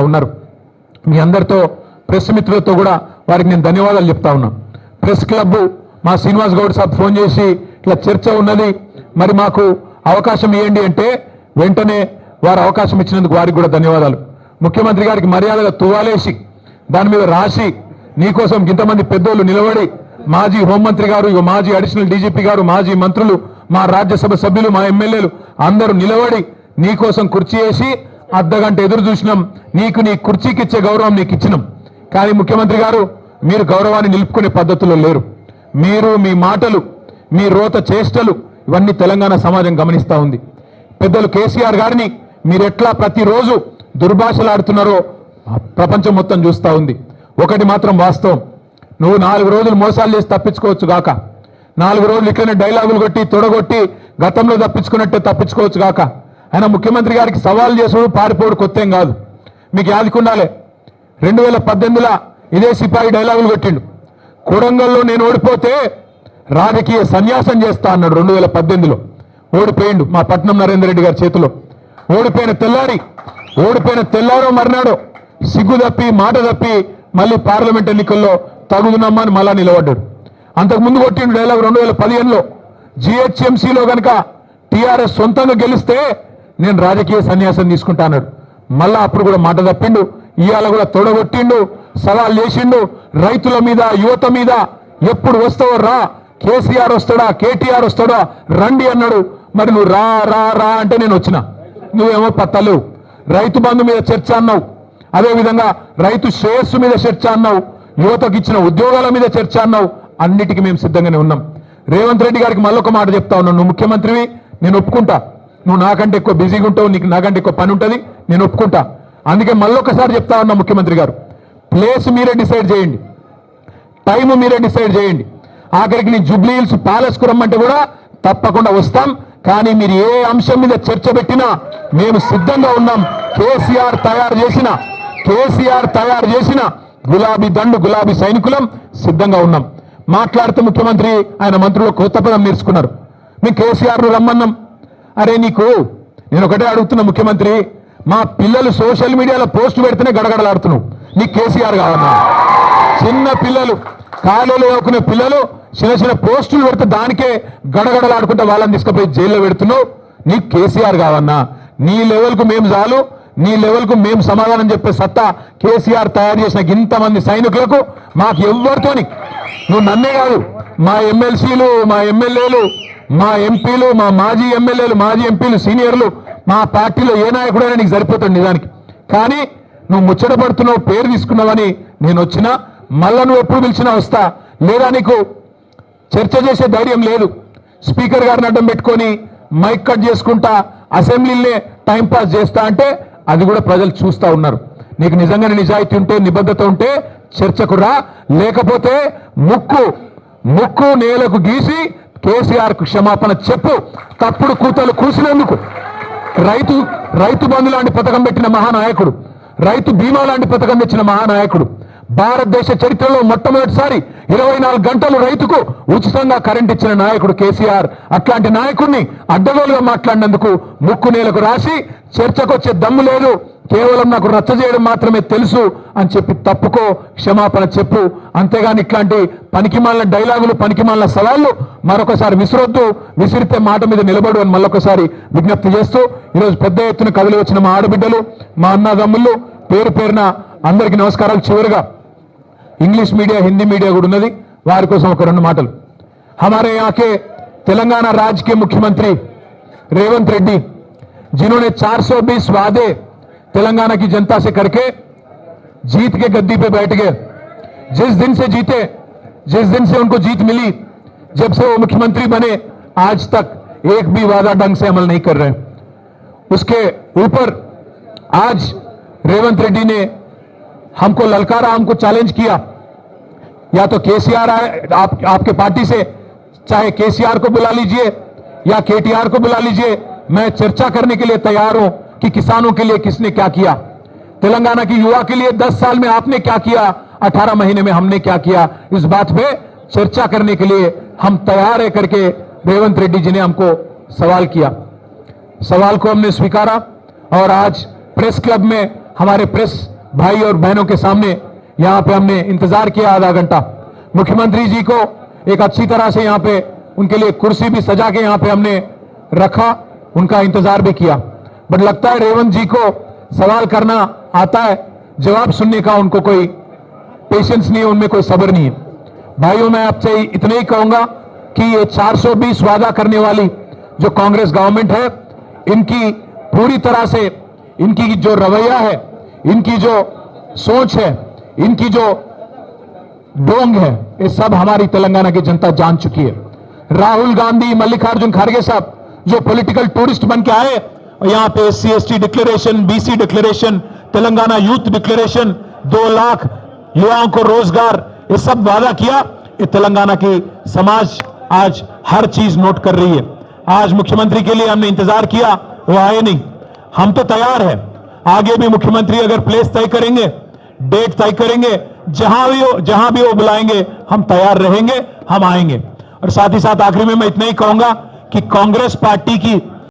ఉన్నారు. మీ అందరితో ప్రెస్ మిత్రులతో కూడా వారికి నేను ధన్యవాదాలు చెప్తా ఉన్నా. ప్రెస్ క్లబ్ మా శ్రీనివాస్ గౌడ్ సాబ్ ఫోన్ చేసి ఇట్లా చర్చ ఉన్నది, మరి మాకు అవకాశం ఇవ్వండి అంటే వెంటనే వారు అవకాశం ఇచ్చినందుకు వారికి కూడా ధన్యవాదాలు. ముఖ్యమంత్రి గారికి మర్యాదగా తువాలేసి దాని మీద రాసి నీకోసం ఇంతమంది పెద్దోళ్ళు నిలబడి, మాజీ హోంమంత్రి గారు, మాజీ అడిషనల్ డీజీపీ గారు, మాజీ మంత్రులు, మా రాజ్యసభ సభ్యులు, మా ఎమ్మెల్యేలు అందరూ నిలబడి నీకోసం కుర్చీ వేసి అర్ధగంట ఎదురు చూసినాం. నీకు నీ కుర్చీకి ఇచ్చే గౌరవం నీకు ఇచ్చినాం. కానీ ముఖ్యమంత్రి గారు మీరు గౌరవాన్ని నిలుపుకునే పద్ధతుల్లో లేరు. మీరు మీ మాటలు, మీ రోత చేష్టలు ఇవన్నీ తెలంగాణ సమాజం గమనిస్తూ ఉంది. పెద్దలు కేసీఆర్ గారిని మీరు ఎట్లా ప్రతిరోజు దుర్భాషలాడుతున్నారో ప్రపంచం మొత్తం చూస్తూ ఉంది. ఒకటి మాత్రం వాస్తవం, నువ్వు 4 రోజులు మోసాలు చేసి తప్పించుకోవచ్చు గాక, 4 రోజులు ఇట్లనే డైలాగులు కొట్టి తొడగొట్టి గతంలో తప్పించుకున్నట్టే తప్పించుకోవచ్చు గాక. ఆయన ముఖ్యమంత్రి గారికి సవాల్ చేసుడు పారిపోడు కొత్తేం కాదు. మీకు యాదికుండాలే 2018లో ఇదే సిపాయి డైలాగులు కొట్టిండు. కొడంగల్లో నేను ఓడిపోతే రాజకీయ సన్యాసం చేస్తా అన్నాడు. 2018లో ఓడిపోయిండు మా పట్నం నరేందర్ రెడ్డి గారి చేతిలో. ఓడిపోయిన తెల్లారో మర్నాడో సిగ్గు తప్పి మాట తప్పి మళ్ళీ పార్లమెంట్ ఎన్నికల్లో తగుదునమ్మని మళ్ళా నిలబడ్డాడు. అంతకుముందు కొట్టిండు డైలాగ్ 2015లో జిహెచ్ఎంసీలో కనుక టీఆర్ఎస్ సొంతంగా గెలిస్తే నేను రాజకీయ సన్యాసం తీసుకుంటా అన్నాడు. మళ్ళా అప్పుడు కూడా మాట తప్పిండు. ఇవాళ కూడా తొడగొట్టిండు, సవాల్ చేసిండు. రైతుల మీద, యువత మీద ఎప్పుడు వస్తావో రా, కేసీఆర్ వస్తాడా, కేటీఆర్ వస్తాడా, రండి అన్నాడు. మరి నువ్వు రా రా రా అంటే నేను వచ్చిన, నువ్వేమో పత్తలేవు. రైతు బంధు మీద చర్చ అన్నావు, అదేవిధంగా రైతు శ్రేయస్సు మీద చర్చ అన్నావు, యువతకు ఇచ్చిన ఉద్యోగాల మీద చర్చ అన్నావు. అన్నిటికీ మేము సిద్ధంగానే ఉన్నాం. రేవంత్ రెడ్డి గారికి మళ్ళొక మాట చెప్తా ఉన్నాను, నువ్వు ముఖ్యమంత్రివి, నేను ఒప్పుకుంటా. నువ్వు నాకంటే ఎక్కువ బిజీగా ఉంటావు, నీకు నాకంటే ఎక్కువ పని ఉంటుంది, నేను ఒప్పుకుంటా. అందుకే మళ్ళొకసారి చెప్తా ఉన్నా ముఖ్యమంత్రి గారు, ప్లేస్ మీరే డిసైడ్ చేయండి, టైం మీరే డిసైడ్ చేయండి. ఆఖరికి నీ జూబ్లీ హిల్స్ ప్యాలెస్కు రమ్మంటే కూడా తప్పకుండా వస్తాం. కానీ మీరు ఏ అంశం మీద చర్చ పెట్టినా మేము సిద్ధంగా ఉన్నాం. కేసీఆర్ తయారు చేసిన గులాబీ దండు, గులాబీ సైనికులం సిద్ధంగా ఉన్నాం. మాట్లాడుతూ ముఖ్యమంత్రి ఆయన మంత్రులు కొత్త పదం నేర్చుకున్నారు. మేము కేసీఆర్ను రమ్మన్నాం. అరే నీకు నేను ఒకటే అడుగుతున్నా ముఖ్యమంత్రి, మా పిల్లలు సోషల్ మీడియాలో పోస్ట్ పెడితేనే గడగడలాడుతున్నావు, నీకు కేసీఆర్ కావన్నా? చిన్న పిల్లలు, కాలేలు చదువుకునే పిల్లలు చిన్న పోస్టులు పెడితే దానికే గడగడలాడుకుంటే వాళ్ళని తీసుకుపోయి జైల్లో పెడుతున్నావు, నీకు కేసీఆర్ కావన్నా? నీ లెవెల్కు మేము చాలు, నీ లెవెల్కు మేము సమాధానం చెప్పే సత్తా కేసీఆర్ తయారు చేసిన ఇంతమంది సైనికులకు మాకు ఎవ్వరితోని, నువ్వు నన్నే కాదు, మా ఎమ్మెల్సీలు, మా ఎమ్మెల్యేలు, మా ఎంపీలు, మా మాజీ ఎమ్మెల్యేలు, మాజీ ఎంపీలు, సీనియర్లు, మా పార్టీలో ఏ నాయకుడైనా నీకు సరిపోతాడు నిజానికి. కానీ నువ్వు ముచ్చట పడుతున్నావు, పేరు తీసుకున్నావని నేను వచ్చినా, మళ్ళా నువ్వు ఎప్పుడు పిలిచినా వస్తా. లేదా నీకు చర్చ చేసే ధైర్యం లేదు, స్పీకర్ గారిని అడ్డం పెట్టుకొని మైక్ కట్ చేసుకుంటా అసెంబ్లీలే టైంపాస్ చేస్తా అంటే అది కూడా ప్రజలు చూస్తూ ఉన్నారు. నీకు నిజంగానే నిజాయితీ ఉంటే, నిబద్ధత ఉంటే చర్చకు రా, లేకపోతే ముక్కు నేలకు గీసి కేసీఆర్కు క్షమాపణ చెప్పు. తప్పుడు కూతలు కూసినందుకు రైతు బంధు లాంటి పథకం పెట్టిన మహానాయకుడు, రైతు బీమా లాంటి పథకం తెచ్చిన మహానాయకుడు, భారతదేశ చరిత్రలో మొట్టమొదటిసారి 24 గంటలు రైతుకు ఉచితంగా కరెంట్ ఇచ్చిన నాయకుడు కేసీఆర్. అట్లాంటి నాయకుడిని అడ్డగోలుగా మాట్లాడినందుకు ముక్కు నేలకు రాసి చర్చకు వచ్చే దమ్ము లేదు, కేవలం నాకు రచ్చ చేయడం మాత్రమే తెలుసు అని చెప్పి తప్పుకో, క్షమాపణ చెప్పు. అంతేగాని ఇట్లాంటి పనికిమాలిన డైలాగులు, పనికిమాలిన సవాళ్లు మరొకసారి విసిరొద్దు. విసిరితే మాట మీద నిలబడు అని మళ్ళొకసారి విజ్ఞప్తి చేస్తూ, ఈరోజు పెద్ద ఎత్తున కదిలి వచ్చిన మా ఆడబిడ్డలు, మా అన్నదమ్ముళ్ళు పేరు పేరున అందరికీ నమస్కారాలు. చివరిగా इंग्लिश मीडिया, हिंदी मीडिया కూడా ఉన్నది, వారి కోసం ఒక రెండు మాటలు. हमारे यहाँ के तेलंगाना राज्य के मुख्यमंत्री रेवंत रेड्डी, जिन्होंने 420 वादे तेलंगाना की जनता से करके जीत के गद्दी पे बैठ गए, जिस दिन से जीते, जिस दिन से उनको जीत मिली, जब से वो मुख्यमंत्री बने आज तक एक भी वादा ढंग से अमल नहीं कर रहे। उसके ऊपर आज रेवंत रेड्डी ने हमको ललकारा, हमको चैलेंज किया, या तो केसीआर आए आपके पार्टी से, चाहे केसीआर को बुला लीजिए या केटीआर को बुला लीजिए, मैं चर्चा करने के लिए तैयार हूं कि किसानों के लिए किसने क्या किया, तेलंगाना की युवा के लिए 10 साल में आपने क्या किया, 18 महीने में हमने क्या किया, इस बात पे चर्चा करने के लिए हम तैयार है करके रेवंत रेड्डी जी ने हमको सवाल किया। सवाल को हमने स्वीकारा और आज प्रेस क्लब में हमारे प्रेस भाई और बहनों के सामने यहां पे हमने इंतजार किया आधा घंटा। मुख्यमंत्री जी को एक अच्छी तरह से यहां पे उनके लिए कुर्सी भी सजा के यहां पे हमने रखा, उनका इंतजार भी किया। बट लगता है रेवंत जी को सवाल करना आता है, जवाब सुनने का उनको कोई पेशेंस नहीं है, उनमें कोई सब्र नहीं है। भाइयों, मैं आपसे इतना ही कहूंगा कि ये 420 वादा करने वाली जो कांग्रेस गवर्नमेंट है, इनकी पूरी तरह से इनकी जो रवैया है, इनकी जो सोच है, इनकी जो ढोंग है, ये सब हमारी तेलंगाना की जनता जान चुकी है। राहुल गांधी, मल्लिकार्जुन खड़गे साहब जो पॉलिटिकल टूरिस्ट बन के आए और यहां पे SC ST declaration, BC declaration, Telangana youth declaration, 2 lakh युवाओं को रोजगार, ये सब वादा किया। ये तेलंगाना की समाज आज हर चीज नोट कर रही है। आज मुख्यमंत्री के लिए हमने इंतजार किया, वो आए नहीं। हम तो तैयार है, आगे भी मुख्यमंत्री अगर प्लेस तय करेंगे, डेट तय करेंगे, जहां भी वो बुलाएंगे हम तैयार रहेंगे, हम आएंगे। और साथ ही साथ आखिरी में मैं इतना ही कहूंगा कि कांग्रेस पार्टी की